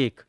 1।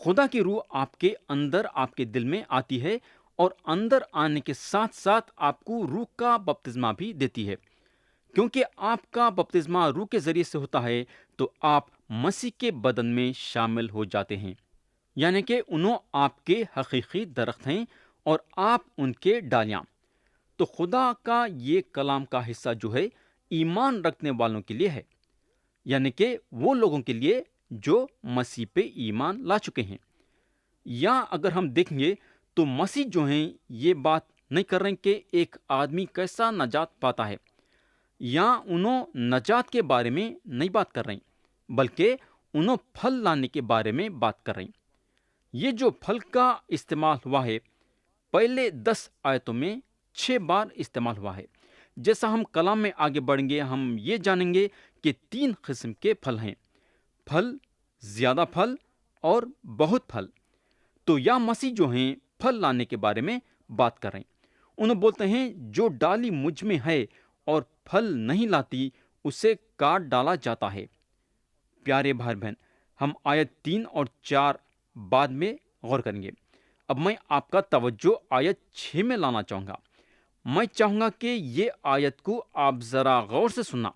خدا کی روح آپ کے اندر، آپ کے دل میں آتی ہے، اور اندر آنے کے ساتھ ساتھ آپ کو روح کا بپتسمہ بھی دیتی ہے۔ کیونکہ آپ کا بپتسمہ روح کے ذریعے سے ہوتا ہے تو آپ مسیح کے بدن میں شامل ہو جاتے ہیں، یعنی کہ انہوں آپ کے حقیقی درخت ہیں اور آپ ان کے ڈالیاں۔ تو خدا کا یہ کلام کا حصہ جو ہے ایمان رکھنے والوں کے لیے ہے، یعنی کہ وہ لوگوں کے لیے جو مسیح پہ ایمان لا چکے ہیں۔ یا اگر ہم دیکھیں گے تو مسیح جو ہیں یہ بات نہیں کر رہے ہیں کہ ایک آدمی کیسا نجات پاتا ہے، یا انہوں نجات کے بارے میں نہیں بات کر رہے ہیں، بلکہ انہوں پھل لانے کے بارے میں بات کر رہے ہیں۔ یہ جو پھل کا استعمال ہوا ہے پہلے 10 آیتوں میں 6 بار استعمال ہوا ہے۔ جیسا ہم کلام میں آگے بڑھیں گے ہم یہ جانیں گے کہ 3 قسم کے پھل ہیں: پھل، زیادہ پھل اور بہت پھل۔ تو یا مسیح جو ہیں پھل لانے کے بارے میں بات کر رہے ہیں۔ انہوں بولتے ہیں جو ڈالی مجھ میں ہے اور پھل نہیں لاتی اسے کاٹ ڈالا جاتا ہے۔ پیارے بھائی بہن، ہم آیت 3 اور 4 بعد میں غور کریں گے۔ اب میں آپ کا توجہ آیت 6 میں لانا چاہوں گا۔ میں چاہوں گا کہ یہ آیت کو آپ ذرا غور سے سننا۔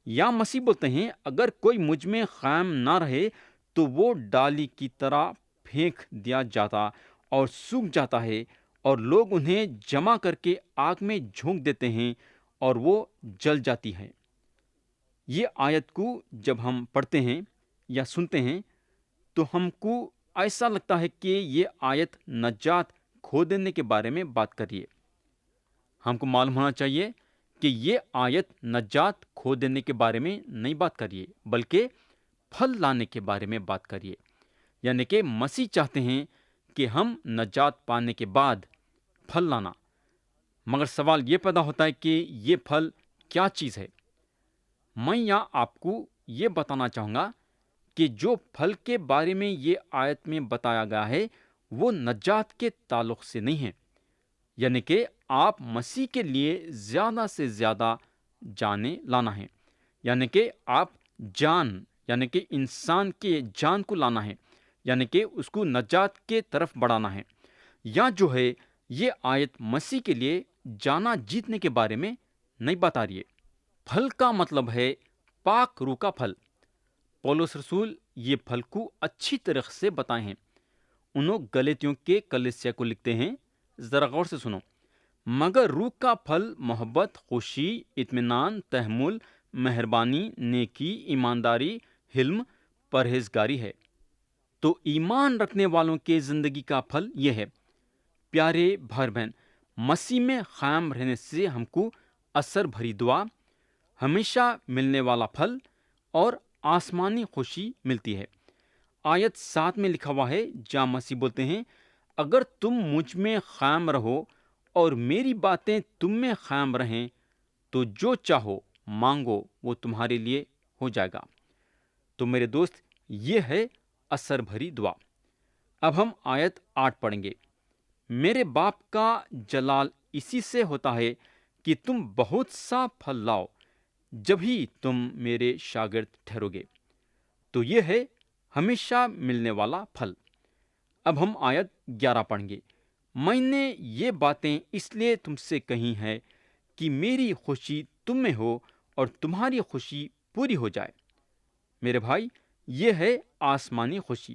یا مسیح بولتے ہیں اگر کوئی مجھ میں قائم نہ رہے تو وہ ڈالی کی طرح پھینک دیا جاتا اور سوکھ جاتا ہے، اور لوگ انہیں جمع کر کے آگ میں جھونک دیتے ہیں اور وہ جل جاتی ہے۔ یہ آیت کو جب ہم پڑھتے ہیں یا سنتے ہیں تو ہم کو ایسا لگتا ہے کہ یہ آیت نجات کھو دینے کے بارے میں بات کر رہی ہے۔ ہم کو معلوم ہونا چاہیے کہ یہ آیت نجات کھو دینے کے بارے میں نہیں بات کر رہی ہے، بلکہ پھل لانے کے بارے میں بات کر رہی ہے۔ یعنی کہ مسیح چاہتے ہیں کہ ہم نجات پانے کے بعد پھل لانا۔ مگر سوال یہ پیدا ہوتا ہے کہ یہ پھل کیا چیز ہے؟ میں یہاں آپ کو یہ بتانا چاہوں گا کہ جو پھل کے بارے میں یہ آیت میں بتایا گیا ہے وہ نجات کے تعلق سے نہیں ہے، یعنی کہ آپ مسیح کے لیے زیادہ سے زیادہ جانیں لانا ہے، یعنی کہ آپ جان، یعنی کہ انسان کے جان کو لانا ہے، یعنی کہ اس کو نجات کے طرف بڑھانا ہے۔ یا جو ہے یہ آیت مسیح کے لیے جانا جیتنے کے بارے میں نہیں بتا رہی ہے۔ پھل کا مطلب ہے پاک روح کا پھل۔ پولس رسول یہ پھل کو اچھی طرح سے بتائے ہیں۔ انہوں گلاطیوں کے کلیسیا کو لکھتے ہیں، ذرا غور سے سنو: مگر روح کا پھل محبت، خوشی، اطمینان، تحمل، مہربانی، نیکی، ایمانداری، حلم، پرہیزگاری ہے۔ تو ایمان رکھنے والوں کے زندگی کا پھل یہ ہے۔ پیارے بھائی بہن، مسیح میں قائم رہنے سے ہم کو اثر بھری دعا، ہمیشہ ملنے والا پھل اور آسمانی خوشی ملتی ہے۔ آیت 7 میں لکھا ہوا ہے جہاں مسیح بولتے ہیں اگر تم مجھ میں قائم رہو اور میری باتیں تم میں قائم رہیں تو جو چاہو مانگو وہ تمہارے لیے ہو جائے گا۔ تو میرے دوست، یہ ہے اثر بھری دعا۔ اب ہم آیت 8 پڑھیں گے۔ میرے باپ کا جلال اسی سے ہوتا ہے کہ تم بہت سا پھل لاؤ، جب ہی تم میرے شاگرد ٹھہرو گے۔ تو یہ ہے ہمیشہ ملنے والا پھل۔ اب ہم آیت 11 پڑھیں گے۔ میں نے یہ باتیں اس لیے تم سے کہی ہیں کہ میری خوشی تم میں ہو اور تمہاری خوشی پوری ہو جائے۔ میرے بھائی، یہ ہے آسمانی خوشی۔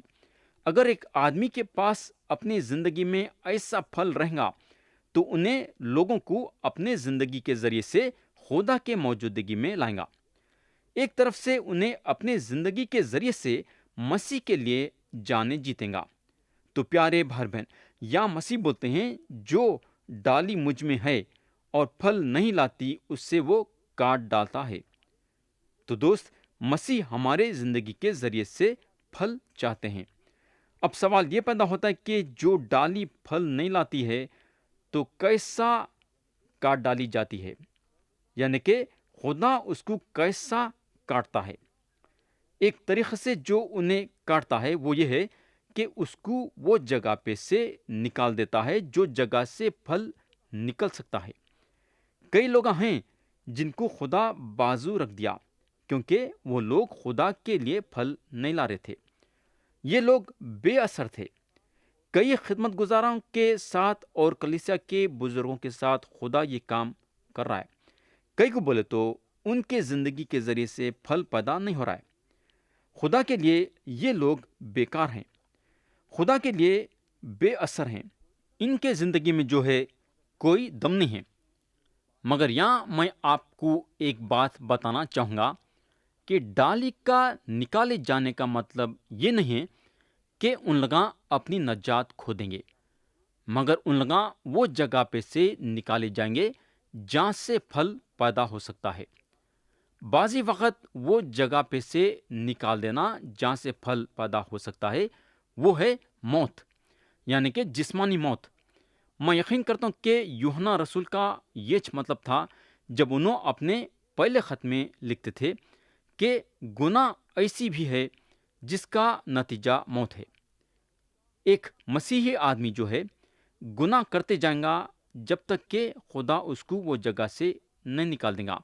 اگر ایک آدمی کے پاس اپنی زندگی میں ایسا پھل رہے گا تو انہیں لوگوں کو اپنے زندگی کے ذریعے سے خدا کے موجودگی میں لائیں گا۔ ایک طرف سے انہیں اپنے زندگی کے ذریعے سے مسیح کے لیے جانیں جیتیں گا۔ تو پیارے بھائی بہن، یا مسیح بولتے ہیں جو ڈالی مجھ میں ہے اور پھل نہیں لاتی اس سے وہ کاٹ ڈالتا ہے۔ تو دوست، مسیح ہمارے زندگی کے ذریعے سے پھل چاہتے ہیں۔ اب سوال یہ پیدا ہوتا ہے کہ جو ڈالی پھل نہیں لاتی ہے تو کیسا کاٹ ڈالی جاتی ہے، یعنی کہ خدا اس کو کیسا کاٹتا ہے؟ ایک طریقے سے جو انہیں کاٹتا ہے وہ یہ ہے کہ اس کو وہ جگہ پہ سے نکال دیتا ہے جو جگہ سے پھل نکل سکتا ہے۔ کئی لوگ ہیں جن کو خدا بازو رکھ دیا کیونکہ وہ لوگ خدا کے لیے پھل نہیں لا رہے تھے۔ یہ لوگ بے اثر تھے۔ کئی خدمت گزاروں کے ساتھ اور کلیسیا کے بزرگوں کے ساتھ خدا یہ کام کر رہا ہے۔ کئی کو بولے تو ان کے زندگی کے ذریعے سے پھل پیدا نہیں ہو رہا ہے۔ خدا کے لیے یہ لوگ بیکار ہیں، خدا کے لیے بے اثر ہیں، ان کے زندگی میں جو ہے کوئی دم نہیں ہے۔ مگر یہاں میں آپ کو ایک بات بتانا چاہوں گا کہ ڈالی کا نکالے جانے کا مطلب یہ نہیں ہے کہ ان لوگاں اپنی نجات کھو دیں گے، مگر ان لوگاں وہ جگہ پہ سے نکالے جائیں گے جہاں سے پھل پیدا ہو سکتا ہے۔ بعضی وقت وہ جگہ پہ سے نکال دینا جہاں سے پھل پیدا ہو سکتا ہے وہ ہے موت، یعنی کہ جسمانی موت۔ میں یقین کرتا ہوں کہ یوحنا رسول کا یہ مطلب تھا جب انہوں اپنے پہلے خط میں لکھتے تھے کہ گناہ ایسی بھی ہے جس کا نتیجہ موت ہے۔ ایک مسیحی آدمی جو ہے گناہ کرتے جائیں گا جب تک کہ خدا اس کو وہ جگہ سے نہیں نکال دے گا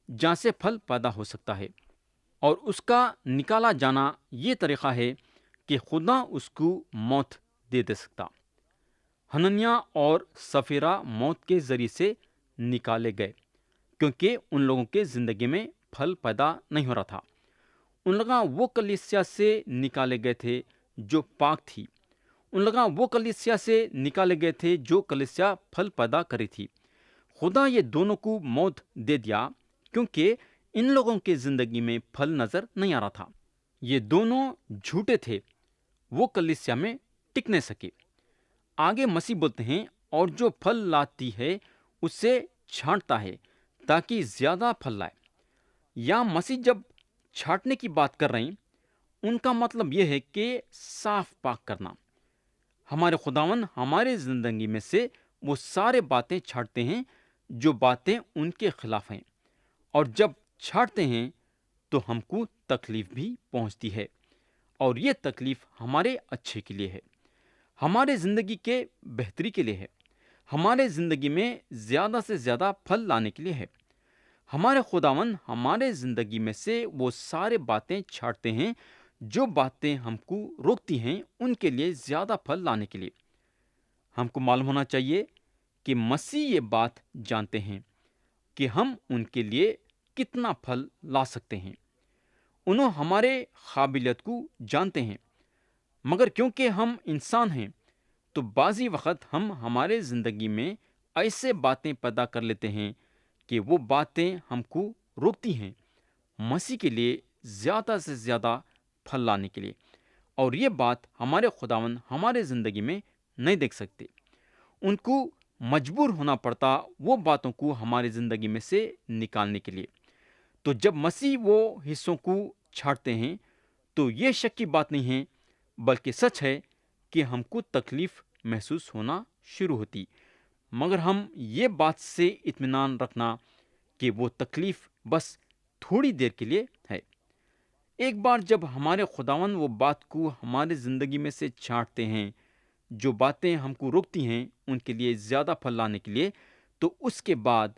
جہاں سے پھل پیدا ہو سکتا ہے، اور اس کا نکالا جانا یہ طریقہ ہے کہ خدا اس کو موت دے سکتا۔ حننیہ اور سفیرہ موت کے ذریعے سے نکالے گئے کیونکہ ان لوگوں کے زندگی میں پھل پیدا نہیں ہو رہا تھا۔ ان لوگاں وہ کلیسیا سے نکالے گئے تھے جو پاک تھی، ان لوگاں وہ کلیسیا سے نکالے گئے تھے جو کلیسیا پھل پیدا کری تھی۔ خدا یہ دونوں کو موت دے دیا کیونکہ ان لوگوں کے زندگی میں پھل نظر نہیں آ رہا تھا۔ یہ دونوں جھوٹے تھے، وہ کلیسیا میں ٹک نہیں سکے۔ آگے مسیح بولتے ہیں اور جو پھل لاتی ہے اسے چھانٹتا ہے تاکہ زیادہ پھل لائے۔ یا مسیح جب چھانٹنے کی بات کر رہے ہیں ان کا مطلب یہ ہے کہ صاف پاک کرنا۔ ہمارے خداوند ہمارے زندگی میں سے وہ سارے باتیں چھانٹتے ہیں جو باتیں ان کے خلاف ہیں، اور جب چھانٹتے ہیں تو ہم کو تکلیف بھی پہنچتی ہے، اور یہ تکلیف ہمارے اچھے کے لیے ہے، ہمارے زندگی کے بہتری کے لیے ہے، ہمارے زندگی میں زیادہ سے زیادہ پھل لانے کے لیے ہے۔ ہمارے خداوند ہمارے زندگی میں سے وہ سارے باتیں چھانٹتے ہیں جو باتیں ہم کو روکتی ہیں ان کے لیے زیادہ پھل لانے کے لیے۔ ہم کو معلوم ہونا چاہیے کہ مسیح یہ بات جانتے ہیں کہ ہم ان کے لیے کتنا پھل لا سکتے ہیں۔ انہوں ہمارے قابلیت کو جانتے ہیں، مگر کیونکہ ہم انسان ہیں تو بعضی وقت ہم ہمارے زندگی میں ایسے باتیں پیدا کر لیتے ہیں کہ وہ باتیں ہم کو روکتی ہیں مسیح کے لیے زیادہ سے زیادہ پھل لانے کے لیے، اور یہ بات ہمارے خداوند ہمارے زندگی میں نہیں دیکھ سکتے۔ ان کو مجبور ہونا پڑتا وہ باتوں کو ہماری زندگی میں سے نکالنے کے لیے۔ تو جب مسیح وہ حصوں کو چھانٹتے ہیں تو یہ شک کی بات نہیں ہے بلکہ سچ ہے کہ ہم کو تکلیف محسوس ہونا شروع ہوتی، مگر ہم یہ بات سے اطمینان رکھنا کہ وہ تکلیف بس تھوڑی دیر کے لیے ہے۔ ایک بار جب ہمارے خداوند وہ بات کو ہمارے زندگی میں سے چھانٹتے ہیں جو باتیں ہم کو روکتی ہیں ان کے لیے زیادہ پھل لانے کے لیے، تو اس کے بعد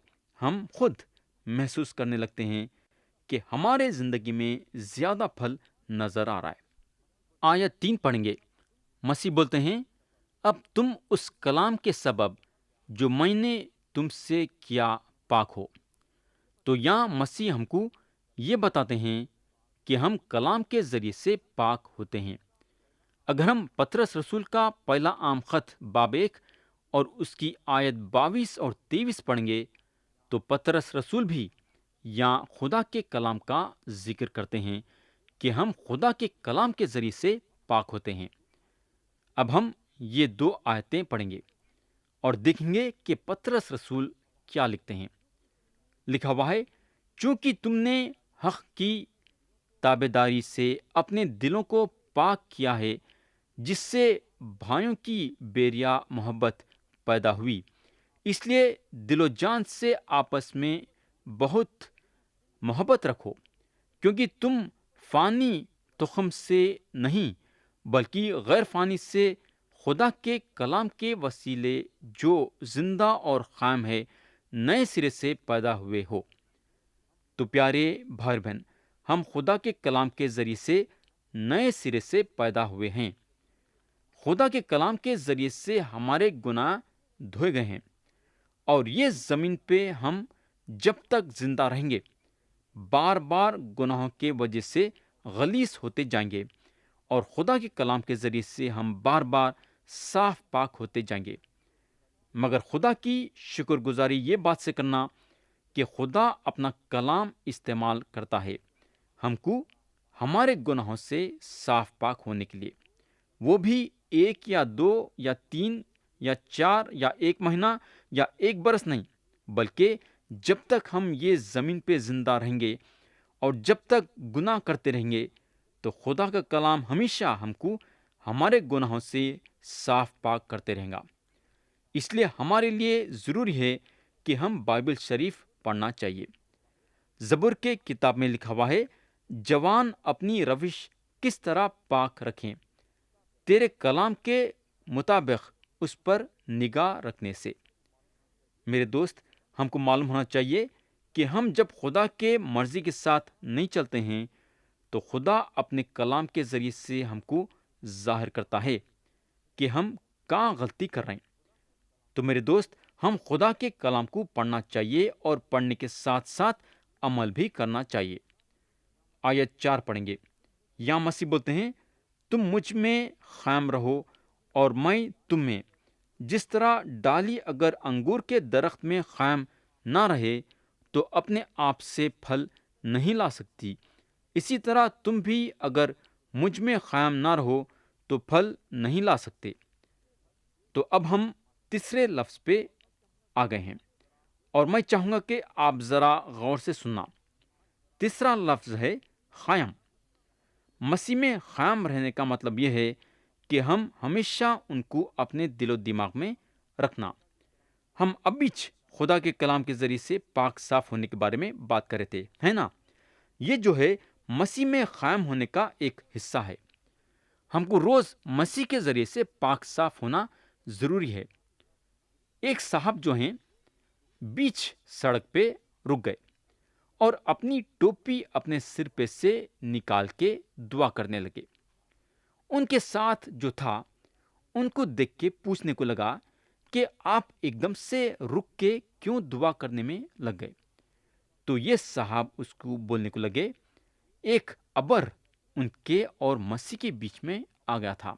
ہم خود محسوس کرنے لگتے ہیں کہ ہمارے زندگی میں زیادہ پھل نظر آ رہا ہے۔ آیت 3 پڑھیں گے۔ مسیح بولتے ہیں، اب تم اس کلام کے سبب جو میں نے تم سے کیا پاک ہو۔ تو یہاں مسیح ہم کو یہ بتاتے ہیں کہ ہم کلام کے ذریعے سے پاک ہوتے ہیں۔ اگر ہم پطرس رسول کا پہلا عام خط باب 1 اور اس کی آیت 22 اور 23 پڑھیں گے تو پطرس رسول بھی یہاں خدا کے کلام کا ذکر کرتے ہیں کہ ہم خدا کے کلام کے ذریعے سے پاک ہوتے ہیں۔ اب ہم یہ 2 آیتیں پڑھیں گے اور دیکھیں گے کہ پطرس رسول کیا لکھتے ہیں۔ لکھا ہوا ہے، چونکہ تم نے حق کی تابعداری سے اپنے دلوں کو پاک کیا ہے، جس سے بھائیوں کی بیریا محبت پیدا ہوئی، اس لیے دل و جان سے آپس میں بہت محبت رکھو، کیونکہ تم فانی تخم سے نہیں بلکہ غیر فانی سے خدا کے کلام کے وسیلے جو زندہ اور قائم ہے نئے سرے سے پیدا ہوئے ہو۔ تو پیارے بھائی بہن، ہم خدا کے کلام کے ذریعے سے نئے سرے سے پیدا ہوئے ہیں۔ خدا کے کلام کے ذریعے سے ہمارے گناہ دھوئے گئے ہیں، اور یہ زمین پہ ہم جب تک زندہ رہیں گے بار بار گناہوں کے وجہ سے غلیظ ہوتے جائیں گے، اور خدا کے کلام کے ذریعے سے ہم بار بار صاف پاک ہوتے جائیں گے۔ مگر خدا کی شکر گزاری یہ بات سے کرنا کہ خدا اپنا کلام استعمال کرتا ہے ہم کو ہمارے گناہوں سے صاف پاک ہونے کے لیے، وہ بھی 1 یا 2 یا 3 یا 4 یا 1 مہینہ یا 1 برس نہیں، بلکہ جب تک ہم یہ زمین پہ زندہ رہیں گے اور جب تک گناہ کرتے رہیں گے تو خدا کا کلام ہمیشہ ہم کو ہمارے گناہوں سے صاف پاک کرتے رہے گا۔ اس لیے ہمارے لیے ضروری ہے کہ ہم بائبل شریف پڑھنا چاہیے۔ زبور کے کتاب میں لکھا ہوا ہے، جوان اپنی روش کس طرح پاک رکھیں، تیرے کلام کے مطابق اس پر نگاہ رکھنے سے۔ میرے دوست، ہم کو معلوم ہونا چاہیے کہ ہم جب خدا کے مرضی کے ساتھ نہیں چلتے ہیں تو خدا اپنے کلام کے ذریعے سے ہم کو ظاہر کرتا ہے کہ ہم کہاں غلطی کر رہے ہیں۔ تو میرے دوست، ہم خدا کے کلام کو پڑھنا چاہیے اور پڑھنے کے ساتھ ساتھ عمل بھی کرنا چاہیے۔ آیت 4 پڑھیں گے۔ یا مسیح بولتے ہیں، تم مجھ میں قائم رہو اور میں تم میں، جس طرح ڈالی اگر انگور کے درخت میں قائم نہ رہے تو اپنے آپ سے پھل نہیں لا سکتی، اسی طرح تم بھی اگر مجھ میں قائم نہ رہو تو پھل نہیں لا سکتے۔ تو اب ہم تیسرے لفظ پہ آ گئے ہیں، اور میں چاہوں گا کہ آپ ذرا غور سے سننا۔ تیسرا لفظ ہے قائم۔ مسیح میں قائم رہنے کا مطلب یہ ہے کہ ہم ہمیشہ ان کو اپنے دل و دماغ میں رکھنا۔ ہم ابھی خدا کے کلام کے ذریعے سے پاک صاف ہونے کے بارے میں بات کر رہے تھے، ہے نا؟ یہ جو ہے مسیح میں قائم ہونے کا ایک حصہ ہے۔ ہم کو روز مسیح کے ذریعے سے پاک صاف ہونا ضروری ہے۔ ایک صاحب جو ہیں بیچ سڑک پہ رک گئے اور اپنی ٹوپی اپنے سر پہ سے نکال کے دعا کرنے لگے۔ ان کے ساتھ جو تھا ان کو دیکھ کے پوچھنے کو لگا کہ آپ ایک دم سے رک کے کیوں دعا کرنے میں لگ گئے؟ تو یہ صاحب اس کو بولنے کو لگے، ایک ابر ان کے اور مسیح کے بیچ میں آ گیا تھا،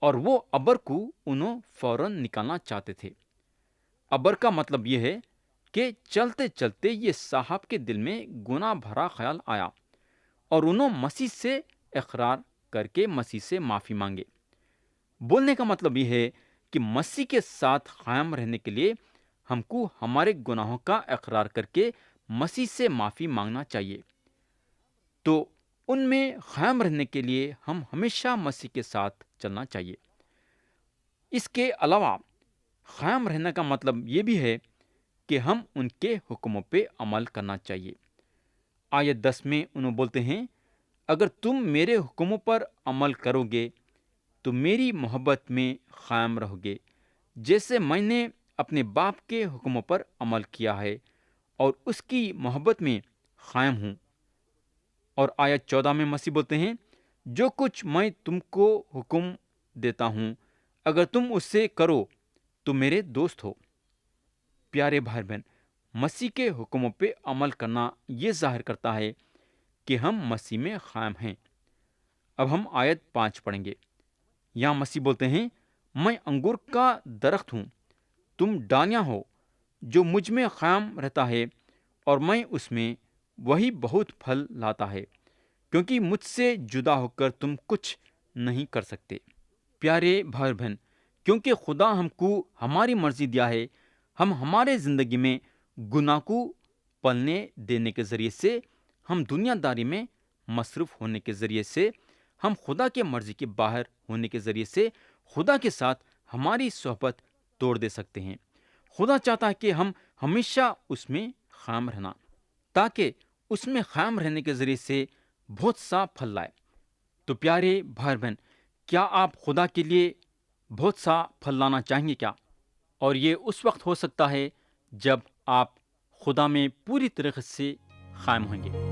اور وہ ابر کو انہوں فوراً نکالنا چاہتے تھے۔ ابر کا مطلب یہ ہے کہ چلتے چلتے یہ صاحب کے دل میں گناہ بھرا خیال آیا، اور انہوں مسیح سے اقرار کر کے مسیح سے معافی مانگے۔ بولنے کا مطلب یہ ہے کہ مسیح کے ساتھ قائم رہنے کے لیے ہم کو ہمارے گناہوں کا اقرار کر کے مسیح سے معافی مانگنا چاہیے۔ تو ان میں قائم رہنے کے لیے ہم ہمیشہ مسیح کے ساتھ چلنا چاہیے۔ اس کے علاوہ قائم رہنے کا مطلب یہ بھی ہے کہ ہم ان کے حکموں پہ عمل کرنا چاہیے۔ آیت 10 میں انہوں بولتے ہیں، اگر تم میرے حکموں پر عمل کرو گے تو میری محبت میں قائم رہو گے، جیسے میں نے اپنے باپ کے حکموں پر عمل کیا ہے اور اس کی محبت میں قائم ہوں۔ اور آیت 14 میں مسیح بولتے ہیں، جو کچھ میں تم کو حکم دیتا ہوں اگر تم اس سے کرو تو میرے دوست ہو۔ پیارے بھائی بہن، مسیح کے حکموں پہ عمل کرنا یہ ظاہر کرتا ہے کہ ہم مسیح میں قائم ہیں۔ اب ہم آیت 5 پڑھیں گے۔ یہاں مسیح بولتے ہیں، میں انگور کا درخت ہوں، تم ڈالیاں ہو۔ جو مجھ میں قائم رہتا ہے اور میں اس میں، وہی بہت پھل لاتا ہے، کیونکہ مجھ سے جدا ہو کر تم کچھ نہیں کر سکتے۔ پیارے بھائی بہن، کیونکہ خدا ہم کو ہماری مرضی دیا ہے، ہم ہمارے زندگی میں گناہ کو پلنے دینے کے ذریعے سے، ہم دنیا داری میں مصروف ہونے کے ذریعے سے، ہم خدا کے مرضی کے باہر ہونے کے ذریعے سے خدا کے ساتھ ہماری صحبت توڑ دے سکتے ہیں۔ خدا چاہتا ہے کہ ہم ہمیشہ اس میں قائم رہنا، تاکہ اس میں قائم رہنے کے ذریعے سے بہت سا پھل لائے۔ تو پیارے بھائی بہن، کیا آپ خدا کے لیے بہت سا پھل لانا چاہیں گے کیا؟ اور یہ اس وقت ہو سکتا ہے جب آپ خدا میں پوری طریقے سے قائم ہوں گے۔